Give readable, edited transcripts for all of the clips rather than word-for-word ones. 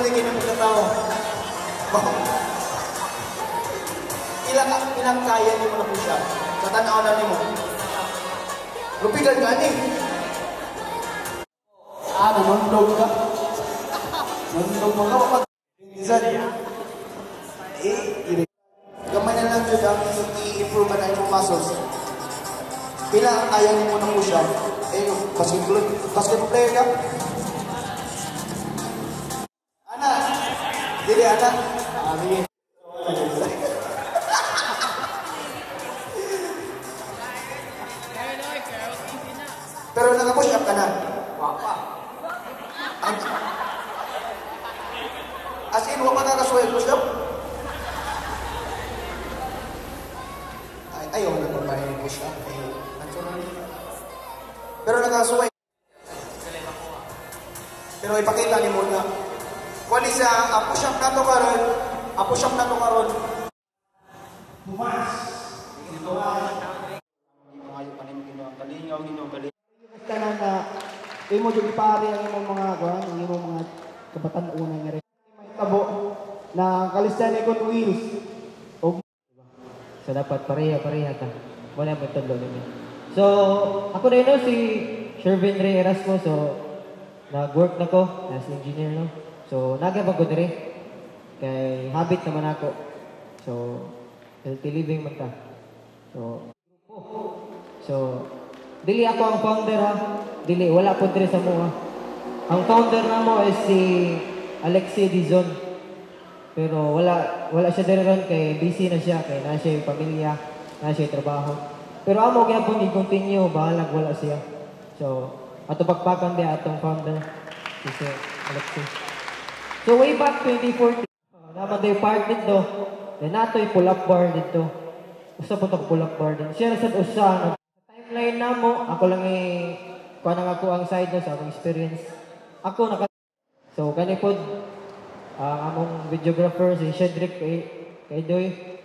ni kinang tao. Ilang kaya ni mo na po siya. Sa tanaw na ni mo. Lupigan ka ni. Nanundog ka. Nanundog mo ka. Minsan, gamay na lang yun ang i-improve na yung muscles. Pila ang kaya ni mo na po siya. Basketball player ka. Ana. Dili, Ana. Dili. Pero naka-push up ka na. Wapa. As in, wapa nakasuway push up? Ayaw na pa yung push up. Pero nakasuway. Pero ipakita ni mo na. Kuwali sa push up na to karon. Push up na to karon. Bumas. Tanan na imo jud ipari ang imong mga kuan, ang imong mga kabatan-unan nga rin. May tabo na calisthenics on wheels. O so dapat pareha ta. Wala mo tudlo nimo. So ako din si Shervin Ray Erasmo, so nag-work na ko as engineer no. So nagabag ko dire kay habit naman ako. So healthy living man ta. So dili ako ang founder ha. Dili, wala po dire sa mo ha. Ang founder na mo is si Alexi Dizon. Pero wala siya dire ron kay busy na siya. Kay na siya yung pamilya, na siya yung trabaho. Pero amo gyapon i-continue, bahalag wala siya. So, ato pagpakan dia atong founder si Alexi. So way back 2014, naman tayo part dito. Then nato yung pull-up bar dito. Usa po itong pull-up bar din. Siya nasad usa. Timeline na mo, ako lang kuha na ako ang side na sa akong experience. Ako So, kanipod, among videographer, si Shedrick kay Doy.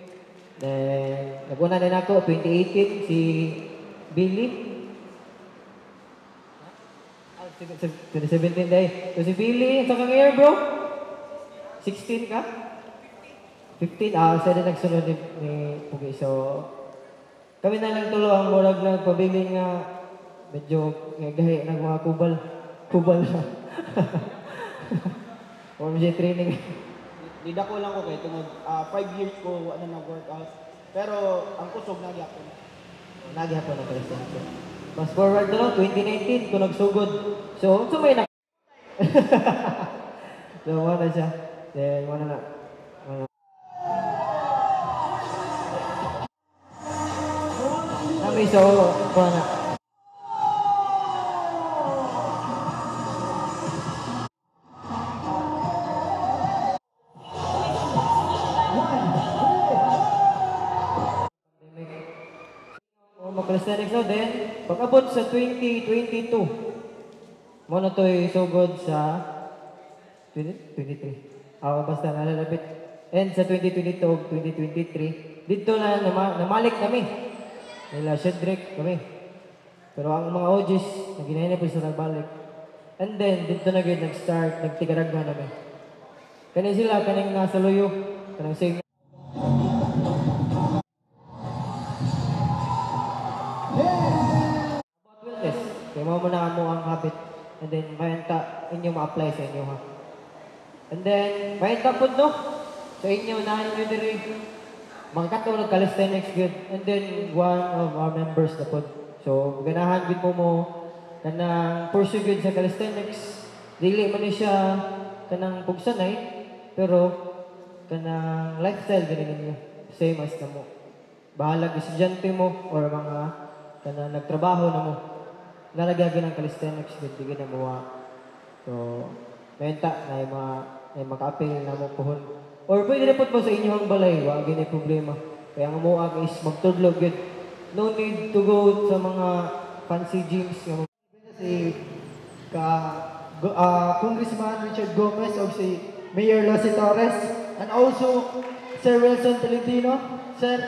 Then, naguna din ako, 2018, si Billy. 2017 day. So, si Billy, sa kang year, bro? 16 ka? 15? Siya din nagsunod ni Pugi. So, kami na lang tulo ang murag lang pabiling nga medyo gahi ng mga kubal na. Or siya training. Dida ko lang ko kay tungod 5 years ko nag-workout. Pero ang kusog nagyapon. Nagyapon na calisthenics. Fast forward na lang, 2019 ko nagsugod. So may na. So wala siya. Then wala na. So, kuha na. Mag-calisthenics na din. Pag-abot sa 2022, muna to'y sugod sa 2023. Basta nalalapit. And sa 2022, 2023, dito na namalik kami. Nila Shedrick kami. Pero ang mga OGs, naginahin po sa nagbalik. And then, dito na gud nag-start, nagtigaragna namin. Kani sila, kaning nasa luyo, kanang same. About wellness, kaya mo na mo ang habit. And then, mayanta, inyo ma-apply sa inyo ha. And then, mayanta po no, sa inyo, nahan nyo diri. Mga katulog calisthenics good. And then, one of our members na po. So, ganahan good mo kanang pursue good sa calisthenics. Dili man ni siya kanang pugsanay, pero kanang lifestyle ganin niya. Same as na mo. Bahalag estudyante mo or mga kanang nagtrabaho na mo. Nalagyan ng calisthenics good, di na mo. So, mayenta na yung maka-appeal na mo puhon. Or pwede na po sa inyong balay, wag gini problema. Kaya ang muag is magtudlog good. No need to go sa mga fancy gyms. Si Congressman Richard Gomez o si Mayor Losi Torres and also Sir Wilson Tolentino, Sir,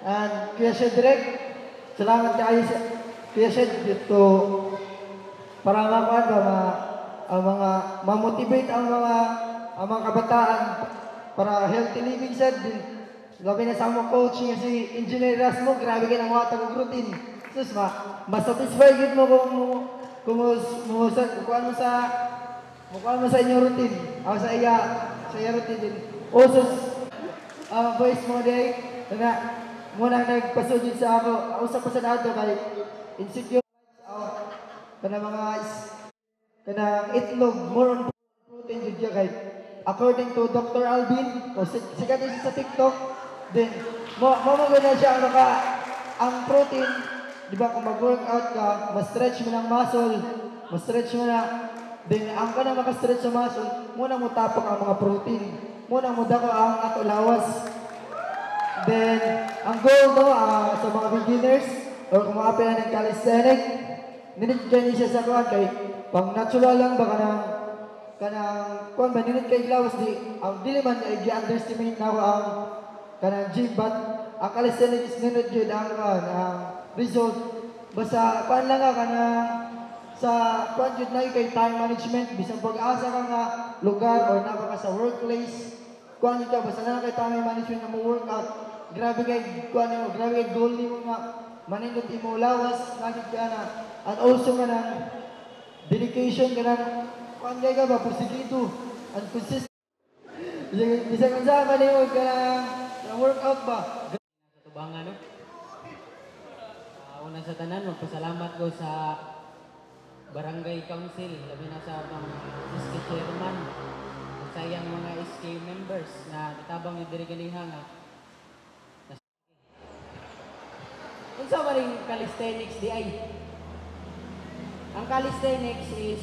and Kuya Shedrick. Salamat kayo Kuya Shed dito para mga mamotivate ang mga ang mga kabataan para healthy living sad din. Labi na sa mga coach nga si Engineer Rasmo, grabe ka ng mga routine. Sus, mas satisfied gid mo kung kukuha mo sa inyong routine. O sa iya routine din. Also, boys mo day, na muna nagpasudin sa ako sa pasanato kay insecure kanang itlog more on protein jud kay according to Dr. Alvin o sikat din sa TikTok then mo na siya ang protein di ba kung mag-workout ka ma-stretch mo ng muscle ma-stretch mo na then ang kanang maka-stretch sa muscle muna mo tapok ang mga protein muna mo dako ang ato lawas. Then, ang goal no, sa mga beginners or kung mga pila ng calisthenic, ninigyan niya siya sa kuhan kay pang natural lang ba kanang kuhan ba ninit kay lawas di ang dili man i-underestimate na ako ang kanang gym but ang calisthenic is ninit yun ang result basta kuhan lang ka kanang sa kuhan yun na kay time management bisang pag-asa ka nga lugar or naka ka sa workplace kuhan yun ka basta na kay time management na mo workout grabe kay kuan mo, grabe kay goal nimo nga manindot imo lawas lagi ka na and also ka ng dedication ka ng kuan kay ka ba porsigido and consistent bisa kan sa nimo ka ng workout ba Sa tubangan, no? Una sa tanan, magpasalamat ko sa Barangay Council, labi na sa SK Chairman, sa iyang mga SK members na natabang yung diriganiha nga. Kung sa maring calisthenics di ay, ang calisthenics is,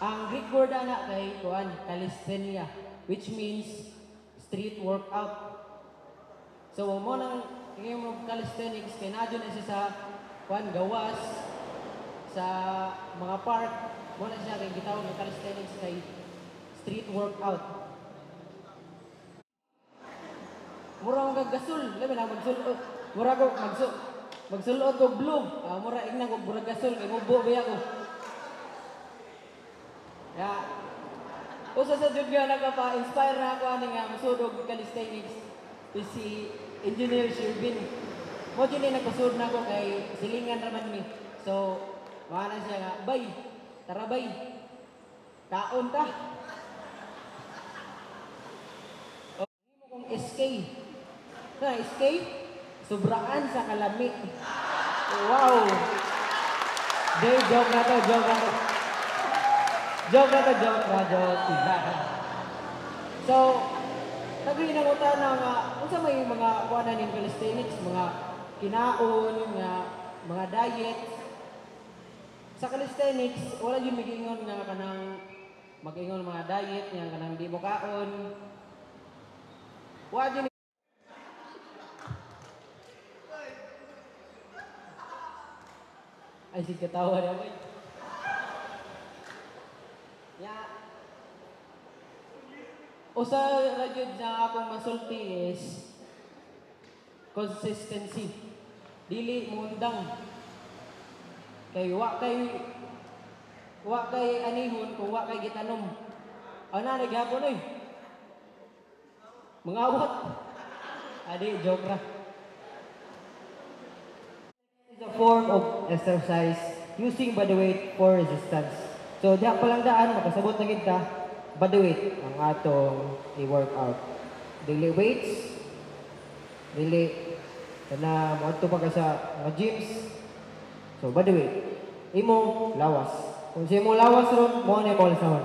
ang Greek word na kay kuan, calisthenia, which means street workout. So, mo nang tingin mo calisthenics, kay nadyo na siya sa kuan, gawas, sa mga park, mo na siya kay gitawag ng calisthenics kay street workout. Mura kang gasol, labi na magsulod. Mura ko magsulod ko blue. Mura igna ko mura gasol kay mubo ba ako. Ya. Usa sa jud nga nagpa-inspire na ako ani nga musudog calisthenics is si Engineer Shervin. Mo din nagpasud na ako kay silingan raman mi. So, maana siya nga, bay, tara bay. Kaon ta. O, mo kong SK. Na SK, sobraan sa kalami. Wow! Joke na to. So, naghinangutan na nga, kung sa may mga kuwanan ng calisthenics, mga kinaon, mga diet. Sa calisthenics, wala yung mag-ingon nga kanang mag-ingon mga diet, nga kanang di mo kaon. Wala yun. Ay, si katawa na ba? Yeah. O sa radyo na akong masulti is consistency. Dili mundang. Kay wa kay anihon kung wa kay gitanom. Ana nagyapon oy. Mangawat. Adi joke ra. Is a form of exercise using body weight for resistance. So diha pa lang daan makasabot na gid ka body weight ang atong i-workout. Daily weights, dili kana mo pa ka sa mga gyms. So body weight, imo lawas. Kung sa imo lawas ron, mo na imo sahon.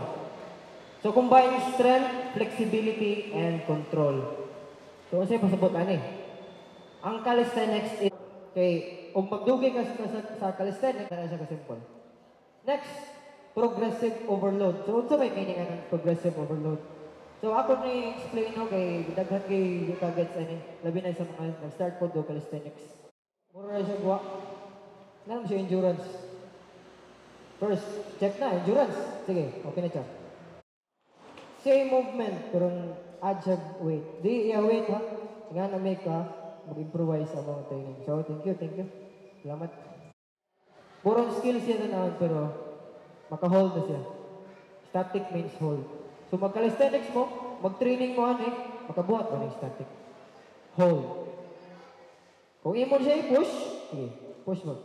So combine strength, flexibility, and control. So kasi pasabot ani. Ang calisthenics is kay kung magdugay ka sa calisthenics, na siya ka-simple. Next, progressive overload. So unsa may meaning ng progressive overload? So ako ni explain no kay daghan kay kagets ani labi na sa mga nag-start po do calisthenics. Mura siya guwa. Naman siya endurance. First, check na endurance. Sige, okay na siya. Same movement pero add siya weight. Di iya weight ha. Nga na make ka mag-improvise sa mga training. So thank you. Salamat. Purong skills yan na pero maka-hold na siya. Static means hold. So mag-calisthenics mo, mag-training mo makabuhat mo ng static. Hold. Kung imo siya i-push, sige, push mo.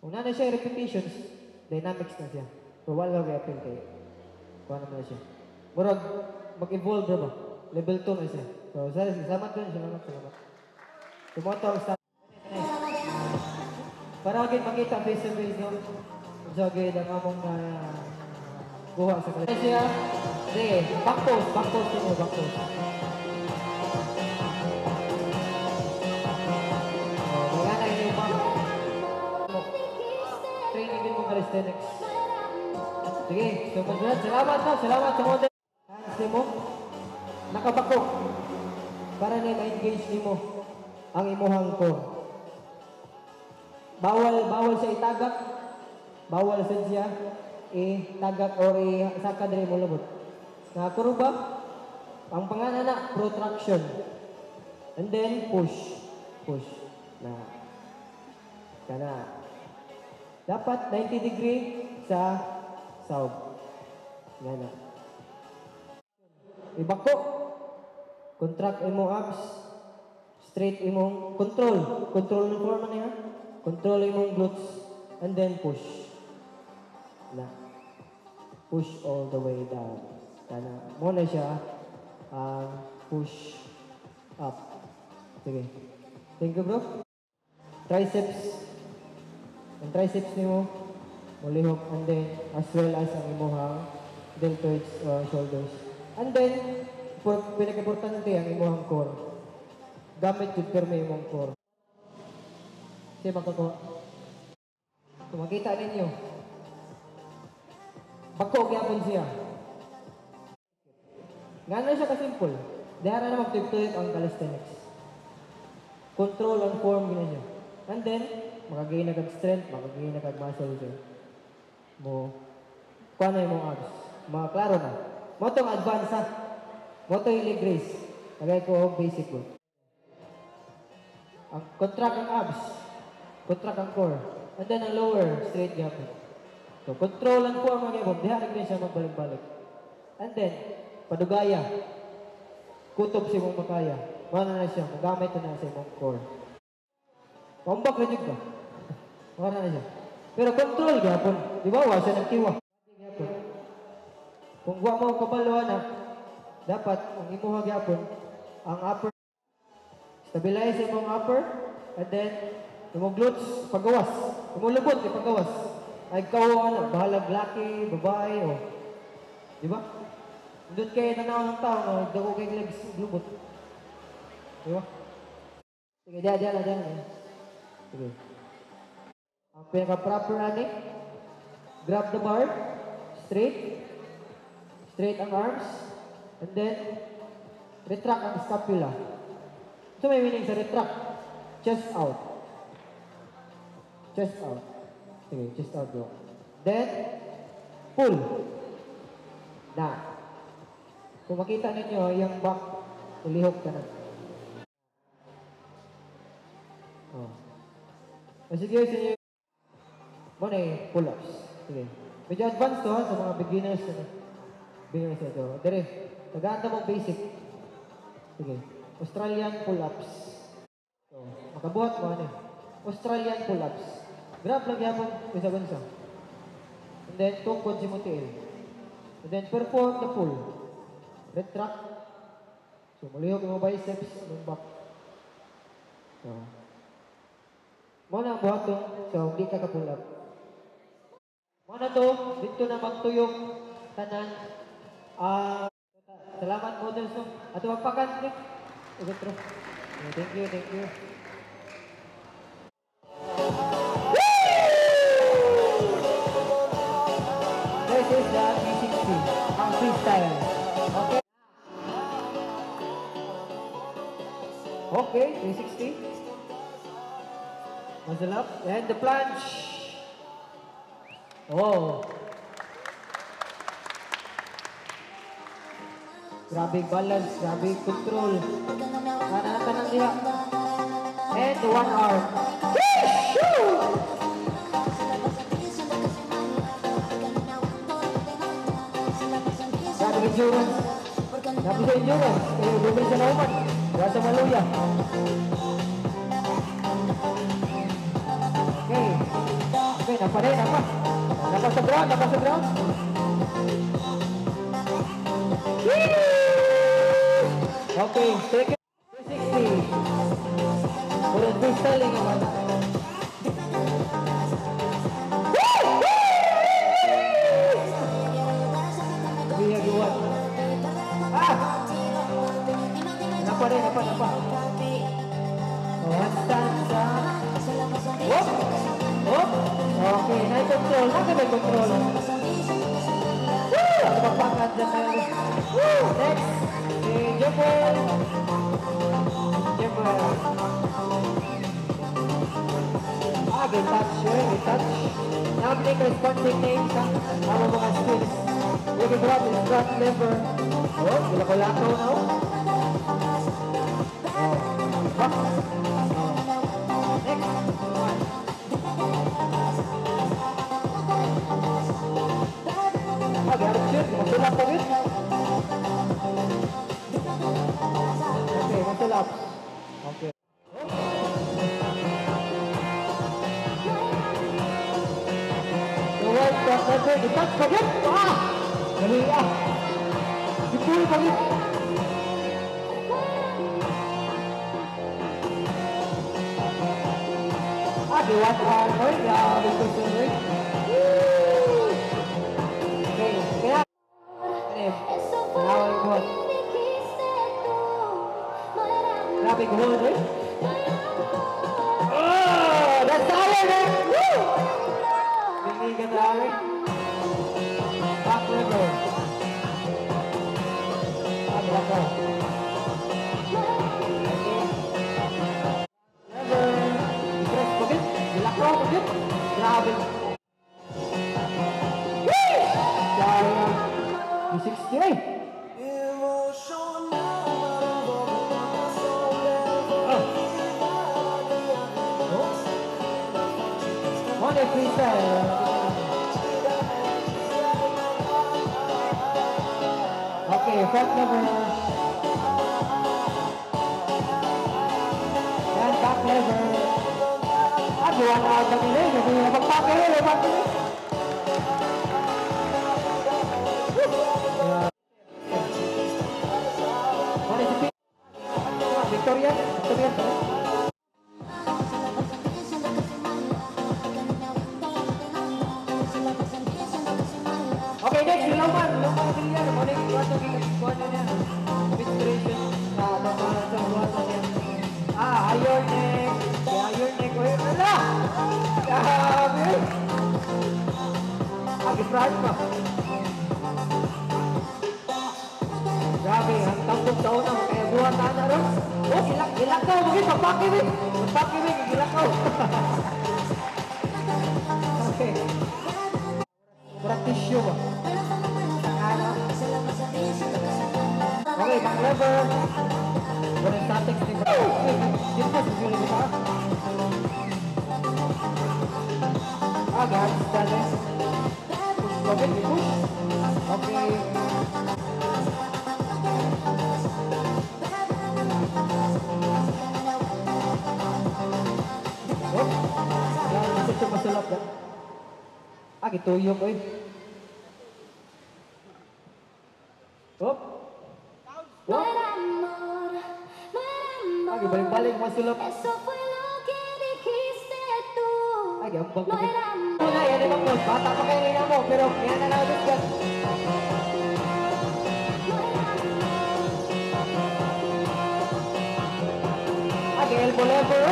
Kung na siya repetitions, dynamics na siya. So wala kaya appeal kayo. Kuha naman na siya. Murag, mag-evolve ba? Level 2 na siya. So, salamat din. Salamat. Tumoto ang start. Para agad makita face to face no? So, agad ang among kuha sa kalit. Siya, sige, back post mo, back post. Wala na yung back. Training din mo calisthenics. Sige, so salamat sa model. Hands mo, nakabako. Para na ma-engage nimo ang imuhang core. Bawal siya itagak. Bawal siya itagak or isaka diri mo lubot. Na kuruba, ang pangalan na protraction. And then push. Na kana. Dapat 90 degree sa south. Gana. Ibako. Contract imong abs. Straight imong control. Control ng forma niya. Control imong glutes. And then push. Na. Push all the way down. Kana. Muna siya. Push up. Sige. Thank you, bro. Triceps. Ang triceps nimo mulihok, and then as well as ang imuhang deltoids shoulders. And then pinaka-importante ang imuhang core. Gamit jud perme imong core. Siya makakuha. Kung makita ninyo, bako gyapon siya. Ngano siya ka-simple. Dara na magtuyok ang calisthenics. Control and form gina siya. And then makagain na kag strength, makagain na kag muscle siya. Kuha na yung abs. Mga klaro na. Mo itong advance ha. Mo itong leg raise. Lagay ko basic ko. Contract ang abs. Contract ang core. And then ang lower, straight gap. So control ang form mga gabon. Diha rin siya magbalik-balik. And then, padugaya. Kutob si mong makaya. Mana na siya. Magamit na sa imong core. Pambak rin ka. Mana na siya. Pero control gapon. Di ba? Wa siya nagtiwa. Kung wa mo kabalo na, dapat ang imuha gapon ang upper. Stabilize imong upper, and then imong glutes pagawas. Imong lubot pagawas. Ay ikaw bahalag laki, babae o. Di ba? Doon kayo nanaw ng tao, dago kay legs lubot. Di ba? Sige, diyan. Sige. Ang pinaka-proper grab the bar, straight ang arms, and then retract ang scapula. So may meaning sa retract, chest out. Sige, chest out bro. Then, pull. Na. Kung makita ninyo, yung back, ulihok ka na. Sige, mo na pull-ups. Sige. Medyo advanced to sa mga beginners. Beginners ito. Dire, tagaanta mo basic. Sige. Australian pull-ups. So, makabuhat mo Australian pull-ups. Grab lang yapon isa-isa. And then, tungkod si Mutiel. And then, perform the pull. Retract. So, mulihok yung biceps, yung back. So, muna ang buhaton, so hindi ka ka-pull up. Muna to, dito na magtuyok, tanan. Salamat models no. At magpakan, Nick. Thank you. This is the 360, ang freestyle. Okay, 360. Muzzle up, and the plunge. Oh. Grabe balance, grabe control. Kanan diha. And the one arm. endurance. Sabi sa endurance, kayo bumili sa nauman. Wala sa maluya. Okay. Okay, napa rin, napa. Napa sa ground, napa sa ground. Okay, take it. 360. Puro freestyling naman. Bihag-iwan. Napa rin, napa. Stanza. Whoop! Whoop! Okay, na-control. Bakit may control? Woo! Ako magpangkat dyan tayo. Woo! Next, si Jumper. Touch. Nabli corresponding names sa mga skills. We can grab his front lever. Oh, gila-kulakaw na. Back. Next. Garap siya. Masulap pa rin. Okay, masulap. Okay. Itas pagit! Dali Ipul pagit! Diwat Arnoy, grabe ko sunod. Okay, kaya nawal ko. Grabe ko sunod. That's all it is! Woo! Bingigan na rin. Back lever. Lever. Press pagit. Dilakaw pagit. Grabe. Sayang. 360. One freestyle. Okay, front lever. And back lever. Buwan na ang nila. Hindi na magpapili. What is it? Victoria? Okay, next, Luman Villar. Muna yung buwan na niya. Inspiration sa buwan na niya. Iron neck. Iron neck. Wala! Grabe! Gifrad pa. Grabe, ang tambok sa unang. Kaya buwan na rin. Oh, ilakaw. Magpakiwig. Ilakaw. Okay. Kurang tissue ba? Okay, back lever. Walang statics ni bro. Dito pa, siguro ba? Agad, status. Push, push. Okay. Oh, masuk masulap ya. Gituyok eh. Hop. Hop. Balik-balik masulap. Gampang ko. Una, yan naman po. Bata pa kayo na mo, pero yan na lang yan. Elbow lever.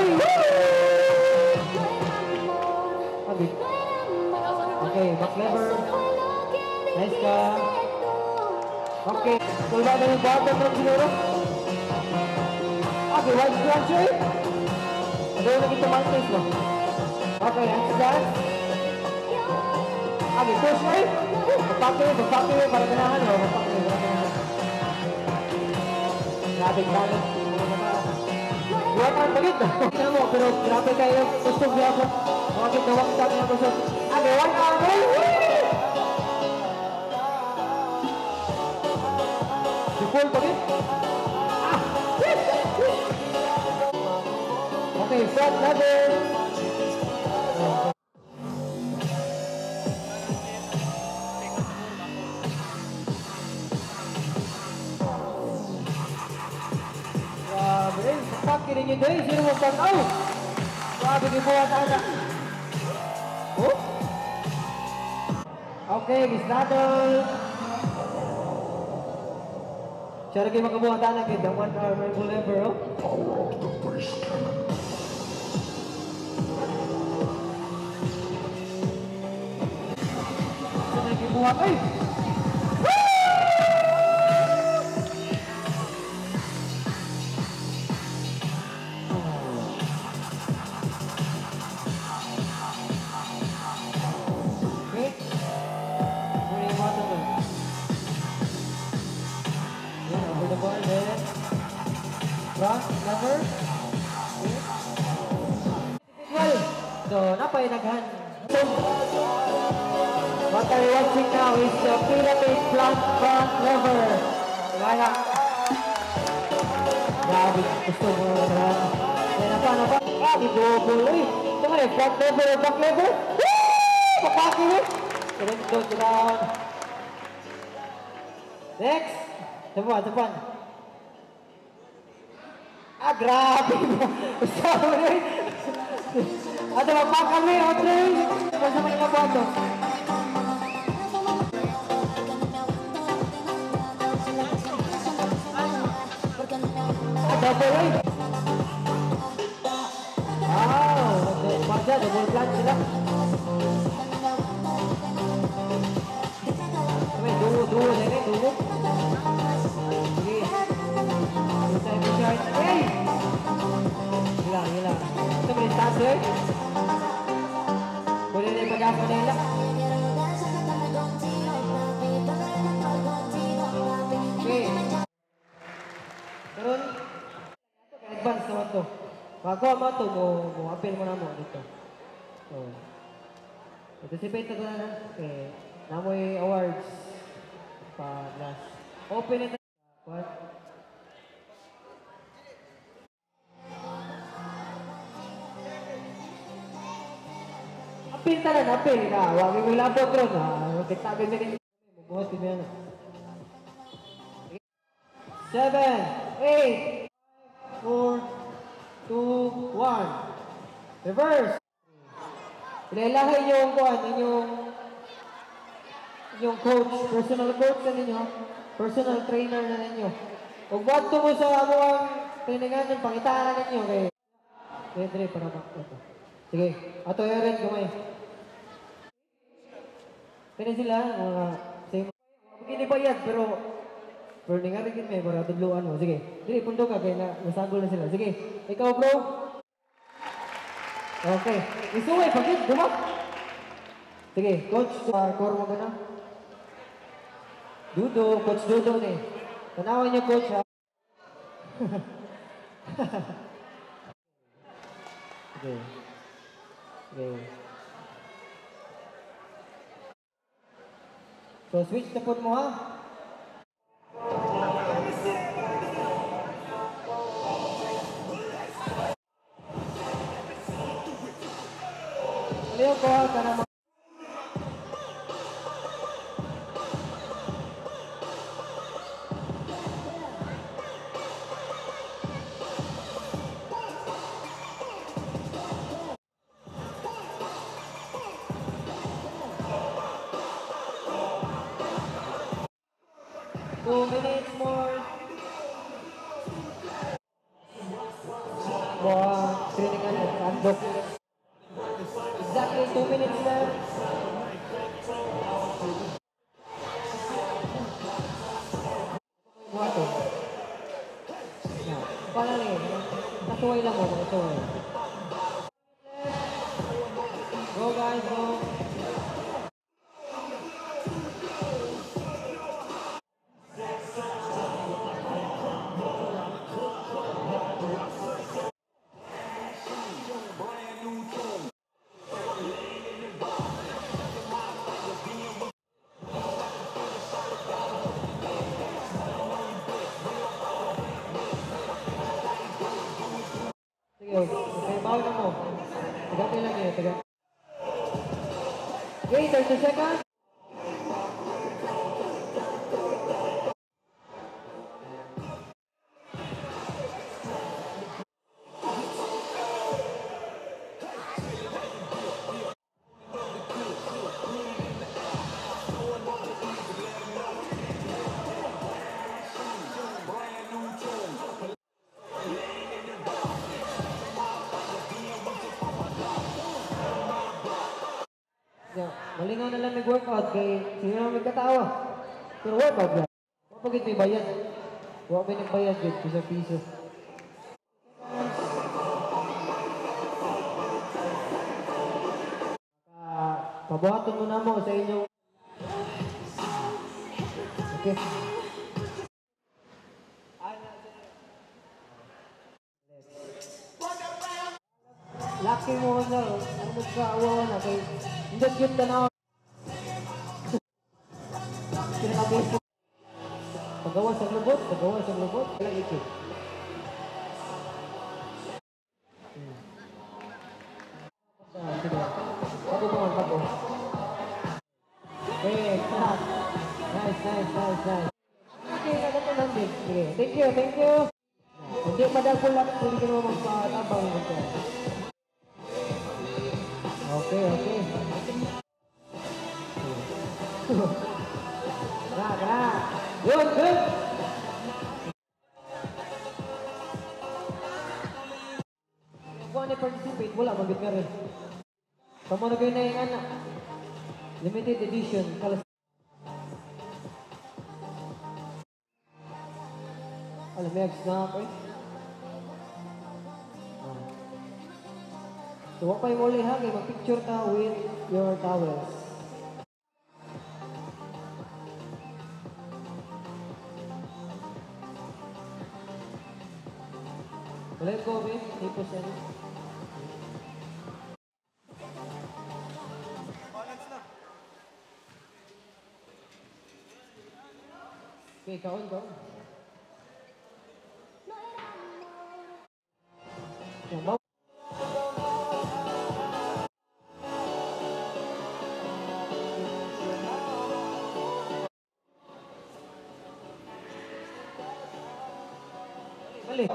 Okay, back lever. Nice ka. Okay, tulad na yung bottom ng siguro. Wide crunch eh. Ano yung naging tumantis mo? Okay, hands down. Push eh. Magpakiwi, para ganahan mo. Grabing balance. Buwan ang bagit. Tingnan mo, pero grabe kayo. Gusto grabe. Mga ginawagtag na gusto. One arm. Pull pa rin. Ah! Okay, front lever. Grabe rin. Sakit rin yun doon. Sino mo pang out? Grabe gibuhat anak. Oh? Okay, Miss Nadal. Siya rin kayo makabuhat anak eh. The one armor lever, oh. Siya rin gibuhat, ay! Lever. Well, so napay naghan. So, what are you watching now is the pyramid front lever. Gaya. Grabe, gusto mo naman. Yan na pa. Ibubul eh. Ito nga eh, front lever, back lever. Woo! Papaki eh. Go down. Next. Sabuan. Ah, grabe mo. Gusto mo rin. Ano, mapak kami, Audrey. Basta may naboto. Ah, double rin. Wow. Magda, double plan sila. Duo na rin, duo. Sige. Hey! Hilang. Ito melintas eh. Boleh na ipag-ako nila. Okay. Karoon, advance naman to. Bago mo to, appeal mo na mo dito. So, participate na na. Okay. Namoy awards. Pa-last. Open it. What? Apil tanan, apil ka. Huwag yung labog ron. Kita ka din. Buhat din yan. 7, 8, 5, 4, 2, 1. Reverse. Ilalahay nyo yung kuhan, inyong coach, personal coach na ninyo, personal trainer na ninyo. Huwag ba't mo sa mga trainingan ng pangitaan na ninyo kay Pedre para makita. Sige, ato rin kumay. Kaya sila, same. Hindi ba yan, pero nga rin may para tudluan mo. Sige, dili, pundo ka, kaya nasagol na sila. Sige, ikaw bro. Okay, isuway, pagkit, dumak. Sige, coach, core mo ka na. Dudo, coach Dudo ni. Tanawan niyo coach ha. Okay. So switch na po mo ha. Leo ko ka na. 2 minutes more. Trainingan at handok. Exactly 2 minutes left. Buhat to. Parang natuway lang mo. Natuway. Go guys, go. Okay, bawa na mo. Tagapin lang yun, tagapin. Okay, 30 seconds. Yeah, malingaw na lang nag-workout kay sino lang magkatawa. Pero workout yan. Huwag pagit may bayad. Huwag may nagbayad yun, piso-piso. Pabuhaton mo na mo sa inyong... Okay. Laki mo na, ang magkaawa na kay... Hindi cute ka na. Pinakabisi. Pagawas ang lubot, walang ikit. Sige. Pabo mo, pabo. Okay, stop. Nice. Okay, kagato lang din. Sige, thank you. Hindi madagulak, hindi ka naman magpatabang ito. Okay. Kena. Good. Kung ano participate, wala, magit ka rin. Kamu na kayo na yung anak. Limited edition. Alam, may snack eh. So, wag pa yung uli ha, mag-picture ka with your towels. Ulit ko, babe. Tipos yan. Okay, kaon. Yan, bawa. Balik.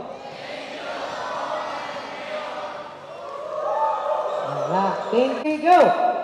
Thank you, go!